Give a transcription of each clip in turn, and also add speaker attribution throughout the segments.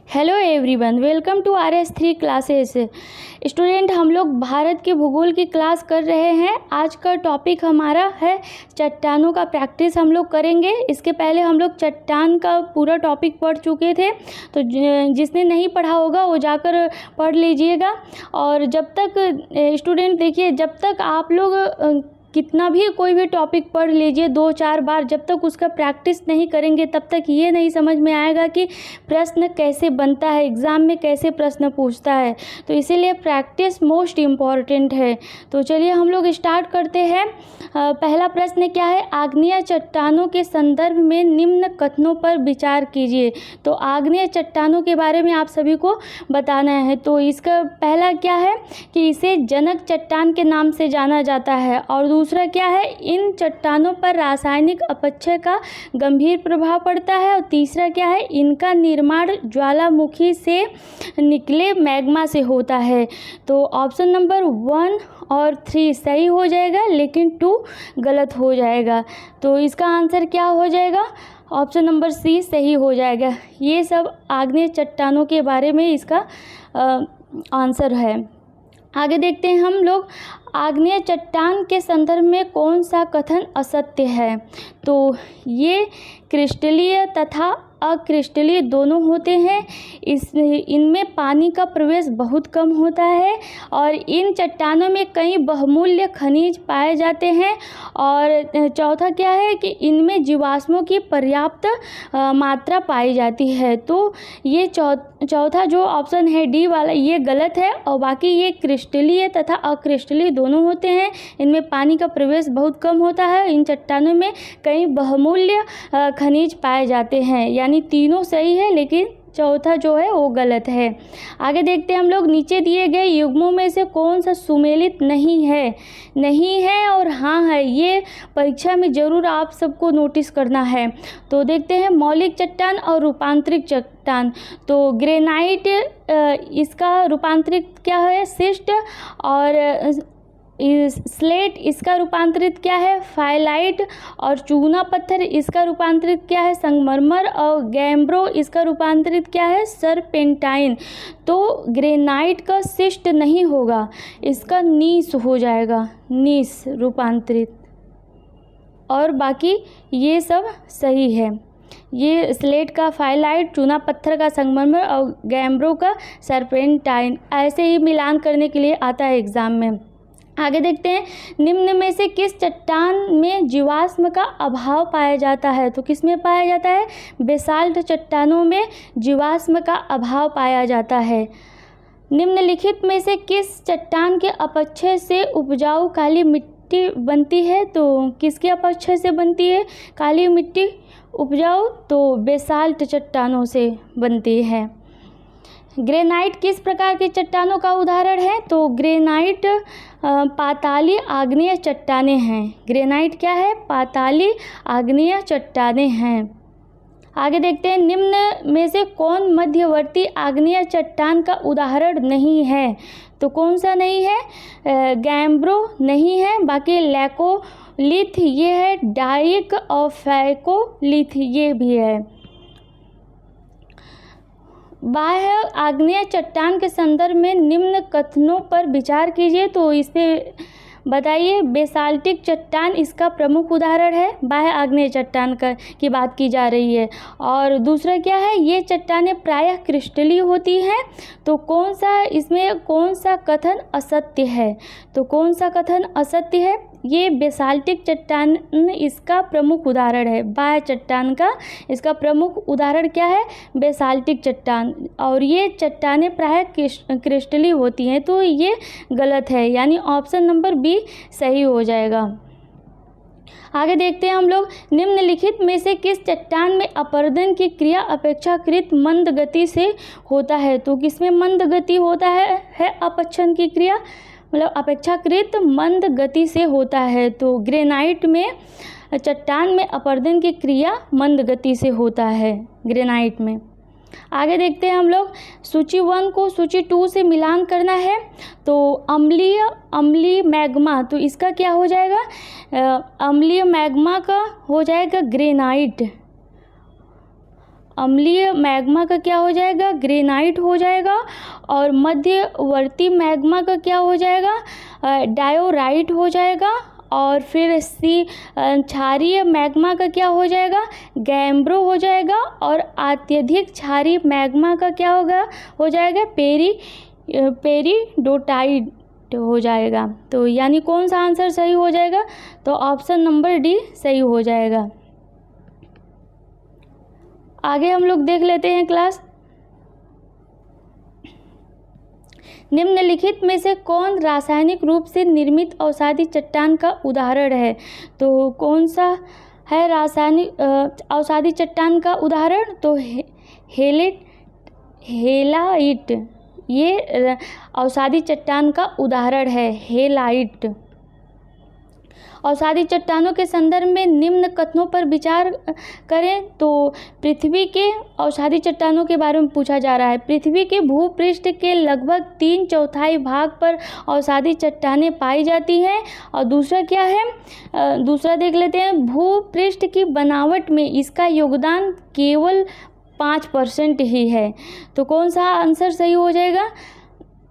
Speaker 1: Hello everyone, welcome to RS3 classes. Student, हम लोग भारत के भूगोल की क्लास कर रहे हैं। आज का टॉपिक हमारा है चट्टानों का प्रैक्टिस हम लोग करेंगे। इसके पहले हम लोग चट्टान का पूरा टॉपिक पढ़ चुके थे, तो जिसने नहीं पढ़ा होगा वो जाकर पढ़ लीजिएगा। और जब तक स्टूडेंट देखिए, जब तक आप लोग कितना भी कोई भी टॉपिक पढ़ लीजिए 2-4 बार, जब तक उसका प्रैक्टिस नहीं करेंगे तब तक ये नहीं समझ में आएगा कि प्रश्न कैसे बनता है, एग्ज़ाम में कैसे प्रश्न पूछता है। तो इसीलिए प्रैक्टिस मोस्ट इम्पॉर्टेंट है। तो चलिए हम लोग स्टार्ट करते हैं। पहला प्रश्न क्या है? आग्नेय चट्टानों के संदर्भ में निम्न कथनों पर विचार कीजिए। तो आग्नेय चट्टानों के बारे में आप सभी को बताना है। तो इसका पहला क्या है कि इसे जनक चट्टान के नाम से जाना जाता है। और दूसरा क्या है, इन चट्टानों पर रासायनिक अपक्षय का गंभीर प्रभाव पड़ता है। और तीसरा क्या है, इनका निर्माण ज्वालामुखी से निकले मैग्मा से होता है। तो ऑप्शन नंबर 1 और 3 सही हो जाएगा, लेकिन 2 गलत हो जाएगा। तो इसका आंसर क्या हो जाएगा? ऑप्शन नंबर सी सही हो जाएगा। ये सब आग्नेय चट्टानों के बारे में इसका आंसर है। आगे देखते हैं हम लोग, आग्नेय चट्टान के संदर्भ में कौन सा कथन असत्य है। तो ये क्रिस्टलीय तथा अक्रिस्टलीय दोनों होते हैं। इनमें पानी का प्रवेश बहुत कम होता है और इन चट्टानों में कई बहुमूल्य खनिज पाए जाते हैं। और चौथा क्या है कि इनमें जीवाश्मों की पर्याप्त मात्रा पाई जाती है। तो ये चौथा जो ऑप्शन है डी वाला, ये गलत है। और बाकी ये क्रिस्टलीय तथा अक्रिस्टलीय दोनों होते हैं। इनमें पानी का प्रवेश बहुत कम होता है। इन चट्टानों में कई बहुमूल्य खनिज पाए जाते हैं। यानी तीनों सही है, लेकिन चौथा जो है वो गलत है। आगे देखते हैं हम लोग, नीचे दिए गए युग्मों में से कौन सा सुमेलित नहीं है और हाँ है। ये परीक्षा में ज़रूर आप सबको नोटिस करना है। तो देखते हैं, मौलिक चट्टान और रूपांतरित चट्टान। तो ग्रेनाइट, इसका रूपांतरित क्या है? शिस्ट। और स्लेट, इसका रूपांतरित क्या है? फाइलाइट। और चूना पत्थर, इसका रूपांतरित क्या है? संगमरमर। और गैम्ब्रो, इसका रूपांतरित क्या है? सरपेंटाइन। तो ग्रेनाइट का शिस्ट नहीं होगा, इसका नीस हो जाएगा, नीस रूपांतरित। और बाकी ये सब सही है। ये स्लेट का फाइलाइट, चूना पत्थर का संगमरमर और गैम्ब्रो का सरपेंटाइन, ऐसे ही मिलान करने के लिए आता है एग्ज़ाम में। आगे देखते हैं, निम्न में से किस चट्टान में जीवाश्म का अभाव पाया जाता है। तो किस में पाया जाता है? बेसाल्ट चट्टानों में जीवाश्म का अभाव पाया जाता है। निम्नलिखित में से किस चट्टान के अपक्षय से उपजाऊ काली मिट्टी बनती है। तो किसके अपक्षय से बनती है काली मिट्टी उपजाऊ? तो बेसाल्ट चट्टानों से बनती है। ग्रेनाइट किस प्रकार की चट्टानों का उदाहरण है। तो ग्रेनाइट पाताली आग्नेय चट्टानें हैं। ग्रेनाइट क्या है? पाताली आग्नेय चट्टानें हैं। आगे देखते हैं, निम्न में से कौन मध्यवर्ती आग्नेय चट्टान का उदाहरण नहीं है। तो कौन सा नहीं है? गैम्ब्रो नहीं है। बाकी लैकोलिथ ये है, डाइक और फैकोलिथ ये भी है। बाह्य आग्नेय चट्टान के संदर्भ में निम्न कथनों पर विचार कीजिए। तो इस पे बताइए, बेसाल्टिक चट्टान इसका प्रमुख उदाहरण है। बाह्य आग्नेय चट्टान की बात की जा रही है। और दूसरा क्या है, ये चट्टानें प्रायः क्रिस्टलीय होती हैं। तो इसमें कौन सा कथन असत्य है। तो कौन सा कथन असत्य है? ये बेसाल्टिक चट्टान इसका प्रमुख उदाहरण है। बाह्य चट्टान का इसका प्रमुख उदाहरण क्या है? बेसाल्टिक चट्टान। और ये चट्टानें प्रायः क्रिस्टलीय होती हैं। तो ये गलत है, यानी ऑप्शन नंबर बी सही हो जाएगा। आगे देखते हैं हम लोग, निम्नलिखित में से किस चट्टान में अपरदन की क्रिया अपेक्षाकृत मंद गति से होता है। तो किसमें मंद गति होता है अपक्षन की क्रिया, मतलब अपेक्षाकृत मंद गति से होता है। तो ग्रेनाइट में चट्टान में अपरदन की क्रिया मंद गति से होता है ग्रेनाइट में। आगे देखते हैं हम लोग, सूची 1 को सूची 2 से मिलान करना है। तो अम्लीय मैग्मा, तो इसका क्या हो जाएगा? अम्लीय मैग्मा का हो जाएगा ग्रेनाइट। अम्लीय मैग्मा का क्या हो जाएगा, ग्रेनाइट हो जाएगा। और मध्यवर्ती मैग्मा का क्या हो जाएगा, डायोराइट हो जाएगा। और फिर क्षारीय मैग्मा का क्या हो जाएगा, गैम्ब्रो हो जाएगा। और अत्यधिक क्षारीय मैग्मा का क्या हो जाएगा, पेरिडोटाइट हो जाएगा। तो यानी कौन सा आंसर सही हो जाएगा, तो ऑप्शन नंबर डी सही हो जाएगा। आगे हम लोग देख लेते हैं क्लास। निम्नलिखित में से कौन रासायनिक रूप से निर्मित अवसादी चट्टान का उदाहरण है, तो कौन सा है रासायनिक अवसादी चट्टान का उदाहरण, तो हेलाइट, ये अवसादी चट्टान का उदाहरण है, हेलाइट। अवसादी चट्टानों के संदर्भ में निम्न कथनों पर विचार करें, तो पृथ्वी के अवसादी चट्टानों के बारे में पूछा जा रहा है। पृथ्वी के भूपृष्ठ के लगभग 3/4 भाग पर अवसादी चट्टानें पाई जाती हैं। और दूसरा क्या है, दूसरा देख लेते हैं, भूपृष्ठ की बनावट में इसका योगदान केवल 5% ही है। तो कौन सा आंसर सही हो जाएगा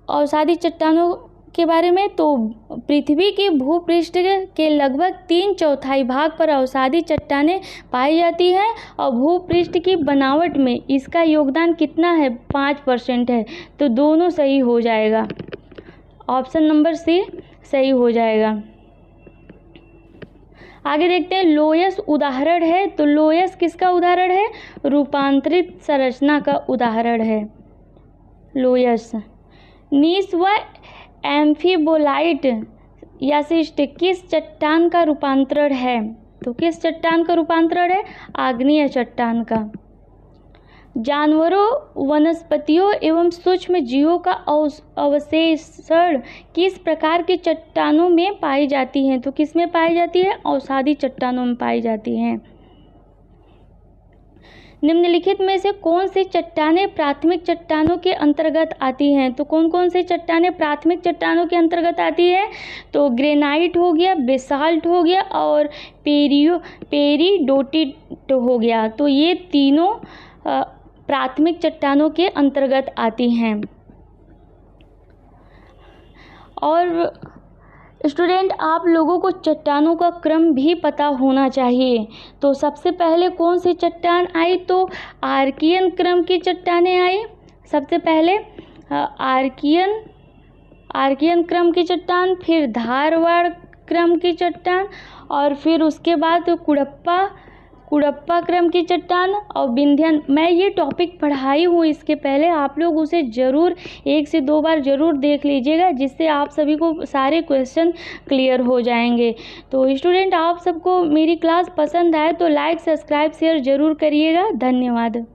Speaker 1: अवसादी चट्टानों के बारे में, तो पृथ्वी के भूपृष्ठ के लगभग 3/4 भाग पर अवसादी चट्टानें पाई जाती हैं। और भूपृष्ठ की बनावट में इसका योगदान कितना है, 5% है। तो दोनों सही हो जाएगा, ऑप्शन नंबर सी सही हो जाएगा। आगे देखते हैं, लोयस उदाहरण है, तो लोयस किसका उदाहरण है, रूपांतरित संरचना का उदाहरण है लोयस। नीस व एम्फीबोलाइट या शिस्ट किस चट्टान का रूपांतरण है, तो किस चट्टान का रूपांतरण है, आग्नेय चट्टान का। जानवरों, वनस्पतियों एवं सूक्ष्म जीवों का अवशेषण किस प्रकार की चट्टानों में पाई जाती हैं, तो किस में पाई जाती है, अवसादी चट्टानों में पाई जाती हैं। निम्नलिखित में से कौन सी चट्टानें प्राथमिक चट्टानों के अंतर्गत आती हैं, तो कौन कौन सी चट्टानें प्राथमिक चट्टानों के अंतर्गत आती है, तो ग्रेनाइट हो गया, बेसाल्ट हो गया और पेरिडोटिट हो गया। तो ये तीनों प्राथमिक चट्टानों के अंतर्गत आती हैं। और स्टूडेंट, आप लोगों को चट्टानों का क्रम भी पता होना चाहिए। तो सबसे पहले कौन सी चट्टान आई, तो आर्कियन क्रम की चट्टानें आई। सबसे पहले आर्कियन क्रम की चट्टान, फिर धारवाड़ क्रम की चट्टान, और फिर उसके बाद कुड़प्पा क्रम की चट्टान और विंध्यन। मैं ये टॉपिक पढ़ाई हूँ इसके पहले, आप लोग उसे ज़रूर 1 से 2 बार ज़रूर देख लीजिएगा, जिससे आप सभी को सारे क्वेश्चन क्लियर हो जाएंगे। तो स्टूडेंट, आप सबको मेरी क्लास पसंद आए तो लाइक, सब्सक्राइब, शेयर ज़रूर करिएगा। धन्यवाद।